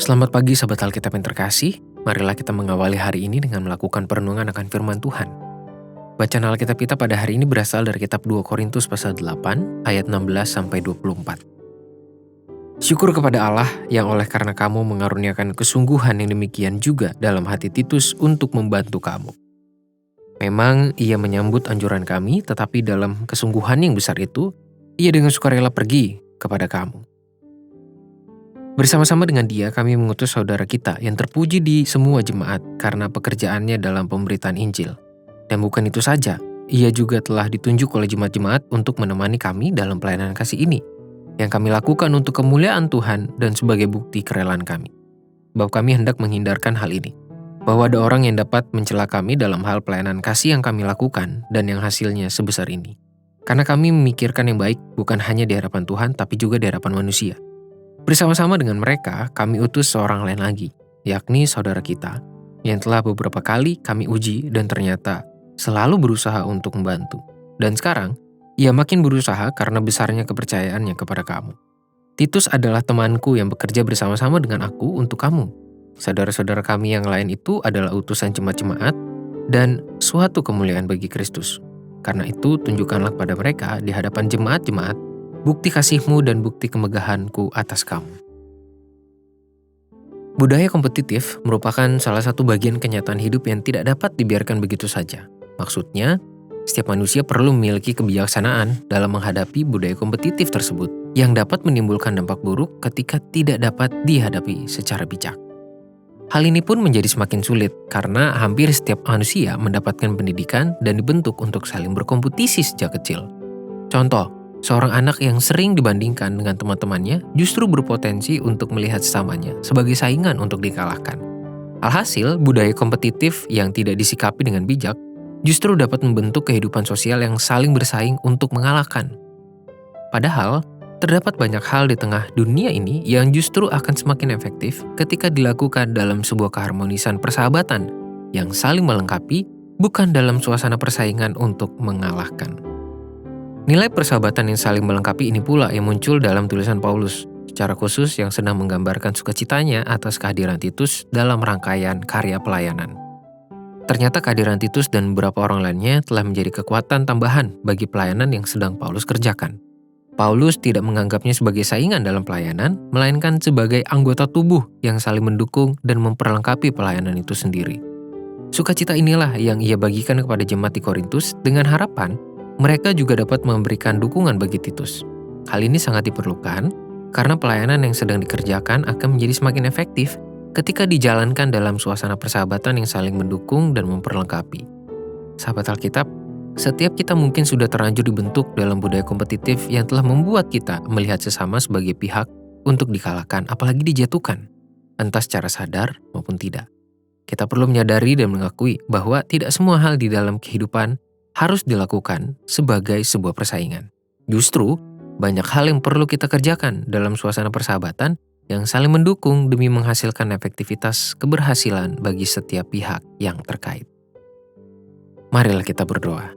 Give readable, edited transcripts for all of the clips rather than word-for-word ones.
Selamat pagi sahabat Alkitab yang terkasih. Marilah kita mengawali hari ini dengan melakukan perenungan akan firman Tuhan. Bacaan Alkitab kita pada hari ini berasal dari kitab 2 Korintus pasal 8 ayat 16-24. Syukur kepada Allah yang oleh karena kamu mengaruniakan kesungguhan yang demikian juga dalam hati Titus untuk membantu kamu. Memang ia menyambut anjuran kami, tetapi dalam kesungguhan yang besar itu, ia dengan sukarela pergi kepada kamu. Bersama-sama dengan dia kami mengutus saudara kita yang terpuji di semua jemaat karena pekerjaannya dalam pemberitaan Injil. Dan bukan itu saja, ia juga telah ditunjuk oleh jemaat-jemaat untuk menemani kami dalam pelayanan kasih ini, yang kami lakukan untuk kemuliaan Tuhan dan sebagai bukti kerelaan kami. Sebab kami hendak menghindarkan hal ini, bahwa ada orang yang dapat mencela kami dalam hal pelayanan kasih yang kami lakukan dan yang hasilnya sebesar ini. Karena kami memikirkan yang baik bukan hanya di hadapan Tuhan tapi juga di hadapan manusia. Bersama-sama dengan mereka, kami utus seorang lain lagi, yakni saudara kita, yang telah beberapa kali kami uji dan ternyata selalu berusaha untuk membantu. Dan sekarang, ia makin berusaha karena besarnya kepercayaannya kepada kamu. Titus adalah temanku yang bekerja bersama-sama dengan aku untuk kamu. Saudara-saudara kami yang lain itu adalah utusan jemaat-jemaat dan suatu kemuliaan bagi Kristus. Karena itu, tunjukkanlah kepada mereka di hadapan jemaat-jemaat bukti kasihmu dan bukti kemegahanku atas kamu. Budaya kompetitif merupakan salah satu bagian kenyataan hidup yang tidak dapat dibiarkan begitu saja. Maksudnya, setiap manusia perlu memiliki kebijaksanaan dalam menghadapi budaya kompetitif tersebut yang dapat menimbulkan dampak buruk ketika tidak dapat dihadapi secara bijak. Hal ini pun menjadi semakin sulit karena hampir setiap manusia mendapatkan pendidikan dan dibentuk untuk saling berkompetisi sejak kecil. Contoh, seorang anak yang sering dibandingkan dengan teman-temannya justru berpotensi untuk melihat sesamanya sebagai saingan untuk dikalahkan. Alhasil, budaya kompetitif yang tidak disikapi dengan bijak justru dapat membentuk kehidupan sosial yang saling bersaing untuk mengalahkan. Padahal, terdapat banyak hal di tengah dunia ini yang justru akan semakin efektif ketika dilakukan dalam sebuah keharmonisan persahabatan yang saling melengkapi, bukan dalam suasana persaingan untuk mengalahkan. Nilai persahabatan yang saling melengkapi ini pula yang muncul dalam tulisan Paulus, secara khusus yang sedang menggambarkan sukacitanya atas kehadiran Titus dalam rangkaian karya pelayanan. Ternyata kehadiran Titus dan beberapa orang lainnya telah menjadi kekuatan tambahan bagi pelayanan yang sedang Paulus kerjakan. Paulus tidak menganggapnya sebagai saingan dalam pelayanan, melainkan sebagai anggota tubuh yang saling mendukung dan memperlengkapi pelayanan itu sendiri. Sukacita inilah yang ia bagikan kepada jemaat di Korintus dengan harapan mereka juga dapat memberikan dukungan bagi Titus. Hal ini sangat diperlukan karena pelayanan yang sedang dikerjakan akan menjadi semakin efektif ketika dijalankan dalam suasana persahabatan yang saling mendukung dan memperlengkapi. Sahabat Alkitab, setiap kita mungkin sudah terlanjur dibentuk dalam budaya kompetitif yang telah membuat kita melihat sesama sebagai pihak untuk dikalahkan, apalagi dijatuhkan, entah secara sadar maupun tidak. Kita perlu menyadari dan mengakui bahwa tidak semua hal di dalam kehidupan harus dilakukan sebagai sebuah persaingan. Justru, banyak hal yang perlu kita kerjakan dalam suasana persahabatan yang saling mendukung demi menghasilkan efektivitas keberhasilan bagi setiap pihak yang terkait. Marilah kita berdoa.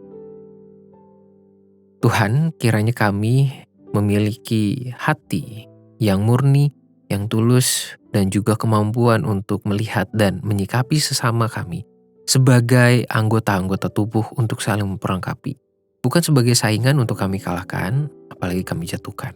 Tuhan, kiranya kami memiliki hati yang murni, yang tulus, dan juga kemampuan untuk melihat dan menyikapi sesama kami sebagai anggota-anggota tubuh untuk saling memperlengkapi, bukan sebagai saingan untuk kami kalahkan, apalagi kami jatuhkan.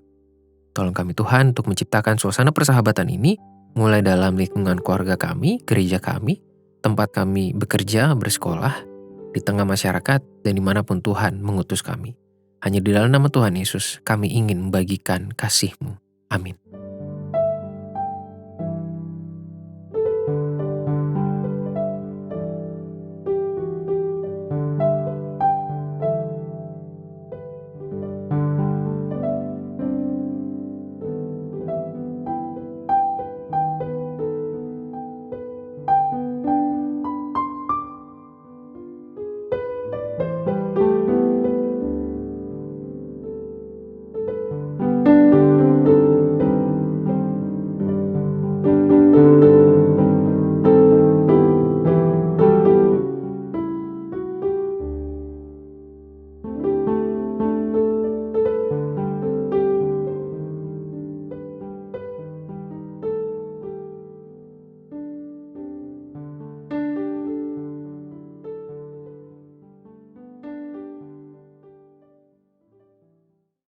Tolong kami Tuhan untuk menciptakan suasana persahabatan ini, mulai dalam lingkungan keluarga kami, gereja kami, tempat kami bekerja, bersekolah, di tengah masyarakat, dan dimanapun Tuhan mengutus kami. Hanya di dalam nama Tuhan Yesus, kami ingin membagikan kasih-Mu. Amin.